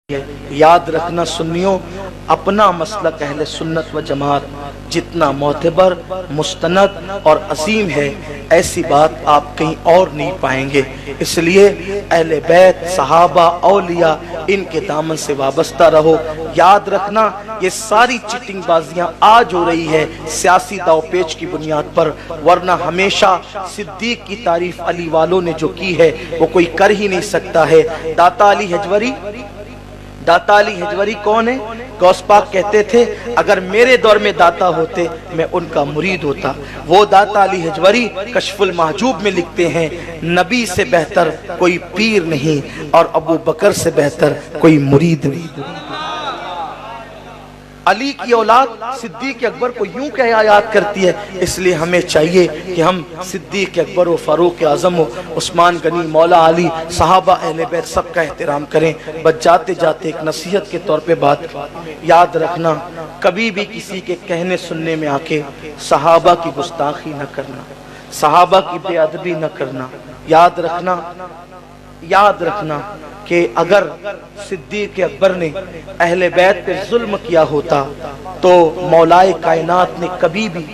یاد رکھنا سنیوں، اپنا مسلک اہل سنت و جماعت جتنا معتبر، مستند اور عظیم ہے، ایسی بات آپ کہیں اور نہیں پائیں گے۔ اس لیے اہل بیت، صحابہ، اولیاء، ان کے دامن سے وابستہ رہو۔ یاد رکھنا یہ ساری چٹنگ بازیاں آج ہو رہی ہے سیاسی داؤ پیچ کی بنیاد پر، ورنہ ہمیشہ صدیق کی تعریف علی والوں نے جو کی ہے وہ کوئی کر ہی نہیں سکتا ہے۔ داتا علی حجوری کون ہے؟ غوث پاک کہتے تھے اگر میرے دور میں داتا ہوتے میں ان کا مرید ہوتا۔ وہ داتا علی حجوری کشف المحجوب میں لکھتے ہیں نبی سے بہتر کوئی پیر نہیں اور ابو بکر سے بہتر کوئی مرید نہیں۔ علی کی اولاد صدیق اکبر کو یوں کہا یاد کرتی ہے، اس لیے ہمیں چاہیے کہ ہم صدیق اکبر و فاروق اعظم و عثمان غنی، مولا علی، صحابہ، اہل بیت سب کا احترام کریں۔ بس جاتے جاتے ایک نصیحت کے طور پہ بات یاد رکھنا، کبھی بھی کسی کے کہنے سننے میں آ کے صحابہ کی گستاخی نہ کرنا، صحابہ کی بے ادبی نہ کرنا۔ یاد رکھنا کہ اگر صدیق اکبر نے اہل بیت پہ ظلم کیا ہوتا تو مولائے کائنات نے کبھی بھی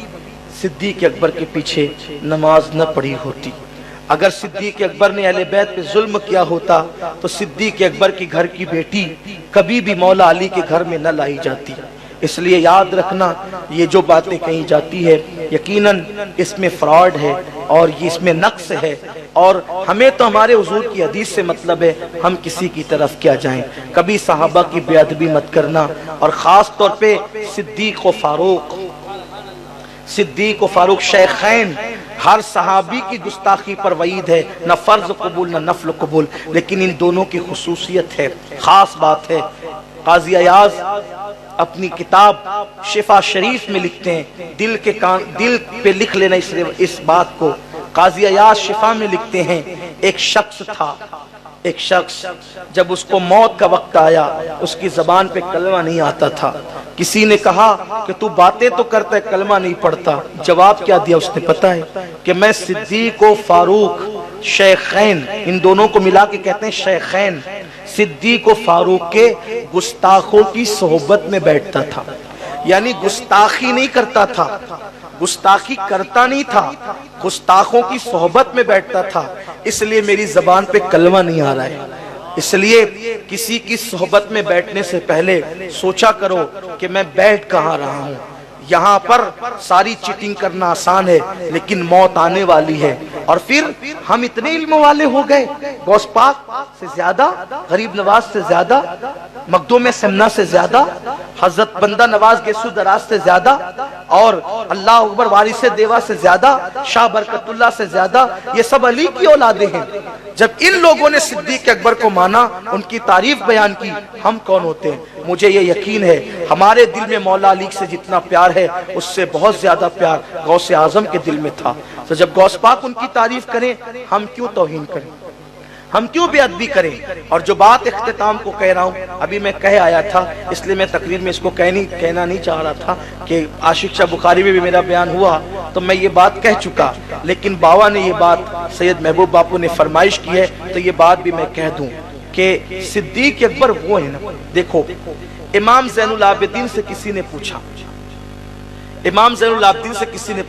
صدیق اکبر کے پیچھے نماز نہ پڑھی ہوتی۔ اگر صدیق اکبر نے اہل بیت پہ ظلم کیا ہوتا تو صدیق اکبر کی گھر کی بیٹی کبھی بھی مولا علی کے گھر میں نہ لائی جاتی۔ اس لیے یاد رکھنا یہ جو باتیں کہیں جاتی ہے یقیناً اس میں فراڈ ہے اور اس میں نقص ہے، اور ہمیں تو ہمارے حضور کی حدیث سے مطلب ہے، ہم کسی کی طرف کیا جائیں۔ کبھی صحابہ کی بے ادبی مت کرنا، اور خاص طور پہ صدیق و فاروق شیخین، ہر صحابی کی گستاخی پر وعید ہے، نہ فرض قبول نہ نفل قبول، لیکن ان دونوں کی خصوصیت ہے، خاص بات ہے۔ قاضی ایاز اپنی کتاب شفا شریف میں لکھتے ہیں، دل پہ لکھ لینا اس بات کو۔ قاضی ایاز شفا میں لکھتے ہیں ایک شخص جب اس کو موت کا وقت آیا اس کی زبان پہ کلمہ نہیں آتا تھا۔ کسی نے کہا کہ تو باتیں تو کرتا ہے کلمہ نہیں پڑھتا، جواب کیا دیا اس نے پتہ ہے کہ میں صدیق و فاروق شیخین، ان دونوں کو ملا کے کہتے ہیں شیخین، صدیق و فاروق کے گستاخوں کی صحبت میں بیٹھتا تھا، یعنی گستاخی نہیں کرتا تھا، گستاخی کرتا نہیں تھا، گستاخوں کی صحبت میں بیٹھتا تھا، اس لیے میری زبان پہ کلمہ نہیں آ رہا ہے۔ اس لیے کسی کی صحبت میں بیٹھنے سے پہلے سوچا کرو کہ میں بیٹھ کہاں رہا ہوں۔ یہاں پر ساری چیٹنگ کرنا آسان ہے لیکن موت آنے والی ہے، اور پھر ہم اتنے علم والے ہو گئے، غوث پاک سے زیادہ، غریب نواز سے زیادہ، مخدوم سمنا سے زیادہ، حضرت بندہ نواز گیسو دراز سے زیادہ، اور اللہ اکبر وارث دیوا سے زیادہ، شاہ برکت اللہ سے زیادہ، یہ سب علی کی اولادیں ہیں۔ جب ان لوگوں نے صدیق اکبر کو مانا، ان کی تعریف بیان کی، ہم کون ہوتے ہیں؟ مجھے یہ یقین ہے ہمارے دل میں مولا علی سے جتنا پیار ہے اس سے بہت زیادہ پیار غوث اعظم کے دل میں تھا۔ تو جب غوث پاک ان کی تعریف کریں ہم کیوں توہین کریں، ہم کیوں بے ادبی کریں؟ اور جو بات اختتام کو کہہ رہا ہوں ابھی میں کہہ آیا تھا، اس لیے میں تقریر میں اس کو کہنا نہیں چاہ رہا تھا کہ عاشق شاہ بخاری میں بھی میرا بیان ہوا تو میں یہ بات کہہ چکا، لیکن باوا نے یہ بات سید محبوب باپو نے فرمائش کی ہے تو یہ بات بھی میں کہہ دوں کہ صدیق اکبر وہ ہے نا۔ دیکھو امام زین العابدین سے کسی نے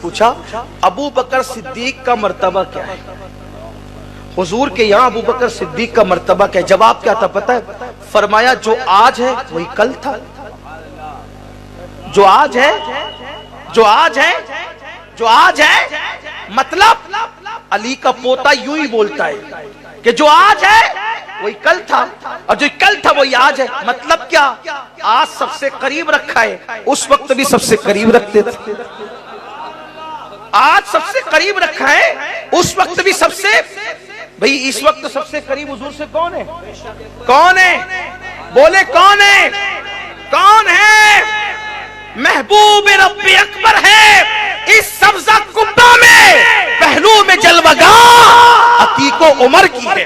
پوچھا ابو بکر صدیق کا مرتبہ کیا ہے؟ حضور کے یہاں ابو بکر صدیق کا مرتبہ کیا ہے؟ جواب کیا تھا پتہ ہے؟ فرمایا جو آج ہے وہی کل تھا، جو آج ہے مطلب علی کا پوتا یوں ہی بولتا ہے کہ جو آج ہے وہی کل تھا، اور جو کل تھا وہی آج ہے۔ مطلب کیا؟ آج سب سے قریب رکھا ہے، اس وقت بھی سب سے قریب رکھتے تھے۔ آج سب سے قریب رکھا ہے، اس وقت بھی سب سے، بھئی اس وقت سب سے قریب حضور سے کون ہے؟ کون ہے؟ بولے کون ہے؟ کون ہے؟ محبوب رب اکبر ہے، اس سبزہ کبہ میں پہلو میں جلوگاہ عتیق و عمر کی ہے۔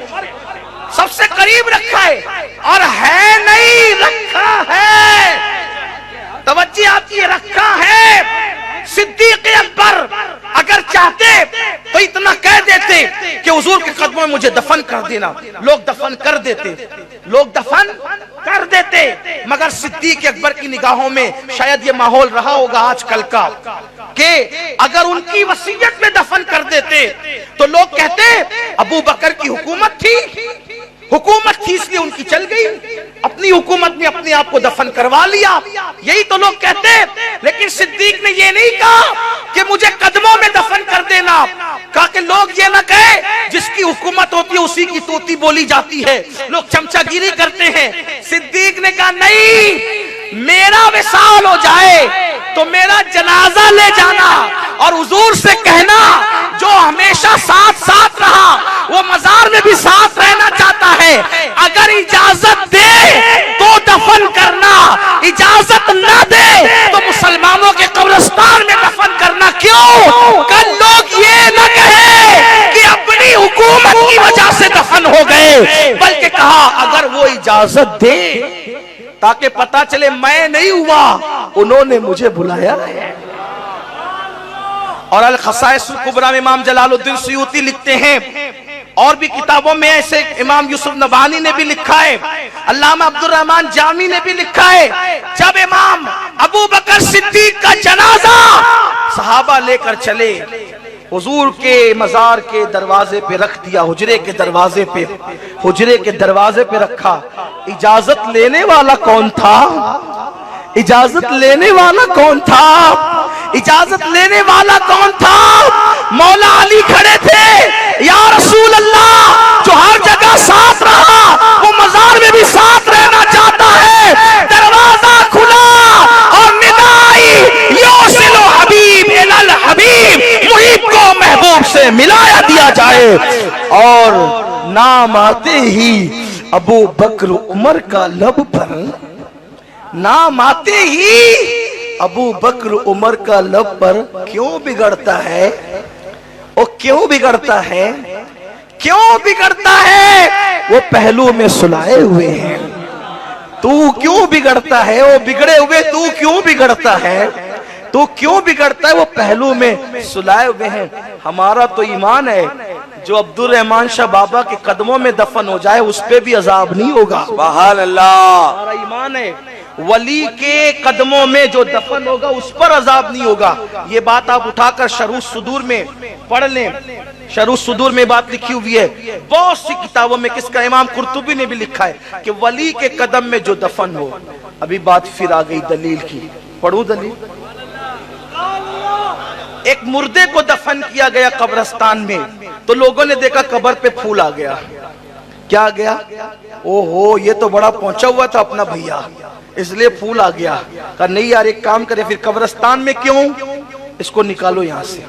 سب سے قریب رکھا ہے اور ہے نہیں، رکھا ہے، توجہ آپ کی، رکھا ہے۔ صدیق اکبر اگر چاہتے تو اتنا کہہ دیتے کہ حضور کے قدموں میں مجھے دفن کر دینا، لوگ دفن کر دیتے، مگر صدیق اکبر کی نگاہوں میں شاید یہ ماحول رہا ہوگا آج کل کا کہ اگر ان کی وصیت میں دفن کر دیتے تو لوگ کہتے ابو بکر کی حکومت تھی اس لیے ان کی چل گئی، اپنی حکومت میں اپنے آپ کو دفن کروا لیا، یہی تو لوگ کہتے۔ لیکن صدیق نے یہ نہیں کہا کہ مجھے قدموں میں دفن کر دینا، کہا کہ لوگ یہ نہ کہے جس کی حکومت ہوتی ہے اسی کی توتی بولی جاتی ہے، لوگ چمچہ گیری کرتے ہیں۔ صدیق نے کہا نہیں، میرا وصال ہو جائے تو میرا جنازہ لے جانا اور حضور سے کہنا جو ہمیشہ ساتھ ساتھ رہا وہ مزار میں بھی ساتھ رہنا چاہتا ہے، اگر اجازت دے تو دفن کرنا، اجازت نہ دے تو مسلمانوں کے قبرستان میں دفن کرنا۔ کیوں؟ کل لوگ یہ نہ کہے کہ اپنی حکومت کی وجہ سے دفن ہو گئے، بلکہ کہا اگر وہ اجازت دے تاکہ پتا چلے میں نہیں ہوا، انہوں نے مجھے بلایا ہے۔ اور الخصائص الکبریٰ میں امام جلال الدین سیوطی لکھتے ہیں، اور بھی کتابوں میں ایسے امام یوسف نبہانی نے بھی لکھا ہے، علامہ عبد الرحمن جامی نے بھی لکھا ہے، جب امام ابو بکر صدیق کا جنازہ صحابہ لے کر چلے، حضور کے مزار کے دروازے پہ رکھ دیا، حجرے کے دروازے پہ رکھا، اجازت لینے والا کون تھا؟ اجازت لینے والا کون تھا؟ اجازت لینے والا کون تھا؟ مولا علی کھڑے تھے، یا رسول اللہ جو ہر جگہ ساتھ رہا وہ مزار میں بھی ساتھ رہنا چاہتا ہے، دروازہ کھلا اور ندائی یوصل حبیب الالحبیب، محب کو محبوب سے ملایا دیا جائے۔ اور نام آتے ہی ابو بکر عمر کا لب پر، نام آتے ہی ابو بکر عمر کا لب پر کیوں بگڑتا ہے؟ وہ کیوں بگڑتا ہے؟ کیوں بگڑتا ہے؟ وہ پہلو میں سلائے ہوئے ہیں، تو کیوں بگڑتا ہے؟ وہ بگڑے ہوئے تو کیوں بگڑتا ہے؟ تو کیوں بگڑتا ہے؟ وہ پہلو میں سلائے ہوئے ہیں۔ ہمارا تو ایمان ہے جو عبد الرحمن شاہ بابا کے قدموں میں دفن ہو جائے اس پہ بھی عذاب نہیں ہوگا۔ سبحان اللہ۔ ہمارا ایمان ہے ولی کے قدموں میں جو دفن ہوگا اس پر عذاب نہیں ہوگا۔ یہ بات آپ اٹھا کر شرح الصدور میں پڑھ لیں، شرح الصدور میں بات لکھی ہوئی ہے بہت سی کتابوں میں، کس کا امام قرطبی نے بھی لکھا ہے کہ ولی کے قدم میں جو دفن ہو۔ ابھی بات پھر آ گئی دلیل کی، پڑھوں دلیل۔ ایک مردے کو دفن کیا گیا قبرستان میں تو لوگوں نے دیکھا قبر پہ پھول آ گیا، کیا آ گیا؟ اوہو یہ تو بڑا پہنچا ہوا تھا اپنا بھیا، اس لیے پھول آ گیا۔ کہا نہیں یار ایک کام کرے، پھر قبرستان میں کیوں، اس کو نکالو یہاں سے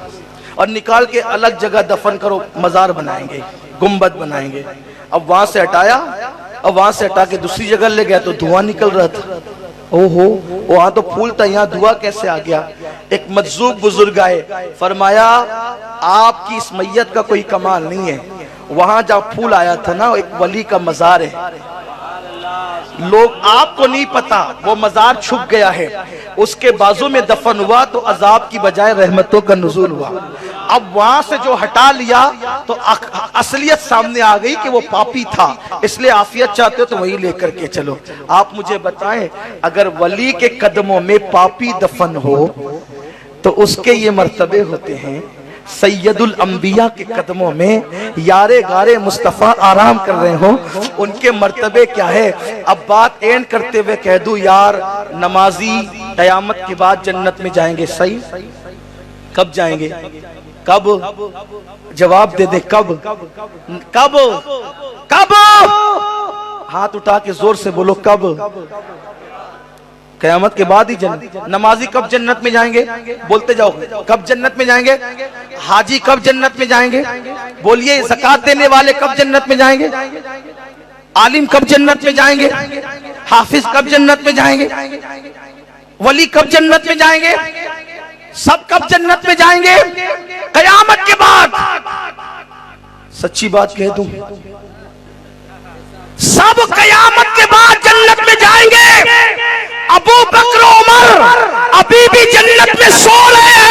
اور نکال کے الگ جگہ دفن کرو، مزار بنائیں گے، گنبد بنائیں گے۔ اب وہاں سے ہٹایا، اب وہاں سے ہٹا کے دوسری جگہ لے گیا تو دھواں نکل رہا تھا۔ اوہو وہاں تو پھول تھا، یہاں دھواں کیسے آ گیا؟ ایک مجذوب بزرگ آئے، فرمایا آپ کی اس میت کا کوئی کمال نہیں ہے، وہاں جہاں پھول آیا تھا نا ایک ولی کا مزار ہے، لوگ آپ کو نہیں پتا وہ مزار چھپ گیا ہے، اس کے بازو میں دفن ہوا تو عذاب کی بجائے رحمتوں کا نزول ہوا۔ اب وہاں سے جو ہٹا لیا تو اصلیت سامنے آ گئی کہ وہ پاپی تھا، اس لیے عافیت چاہتے ہو تو وہی لے کر کے چلو۔ آپ مجھے بتائیں اگر ولی کے قدموں میں پاپی دفن ہو تو اس کے یہ مرتبے ہوتے ہیں، سید الانبیاء کے قدموں میں یارے غارے مصطفیٰ آرام کر رہے ہوں، ان کے مرتبے کیا ہے؟ اب بات اینڈ کرتے ہوئے کہہ دوں یار نمازی قیامت کے بعد جنت میں جائیں گے، صحیح؟ کب جائیں گے؟ کب؟ جواب دے دے، کب؟ کب؟ کب؟ ہاتھ اٹھا کے زور سے بولو، کب؟ قیامت کے بعد ہی جنت۔ نمازی کب جنت میں جائیں گے؟ بولتے جاؤ، کب جنت میں جائیں گے؟ حاجی کب جنت میں جائیں گے؟ بولیے، زکات دینے والے کب جنت میں جائیں گے؟ عالم کب جنت میں جائیں گے؟ حافظ کب جنت میں جائیں گے؟ ولی کب جنت میں جائیں گے؟ سب کب جنت میں جائیں گے؟ قیامت کے بعد۔ سچی بات کہہ دوں، سب قیامت کے بعد جنت میں جائیں گے، ابو بکر عمر ابھی بھی جنت میں سو رہے ہیں۔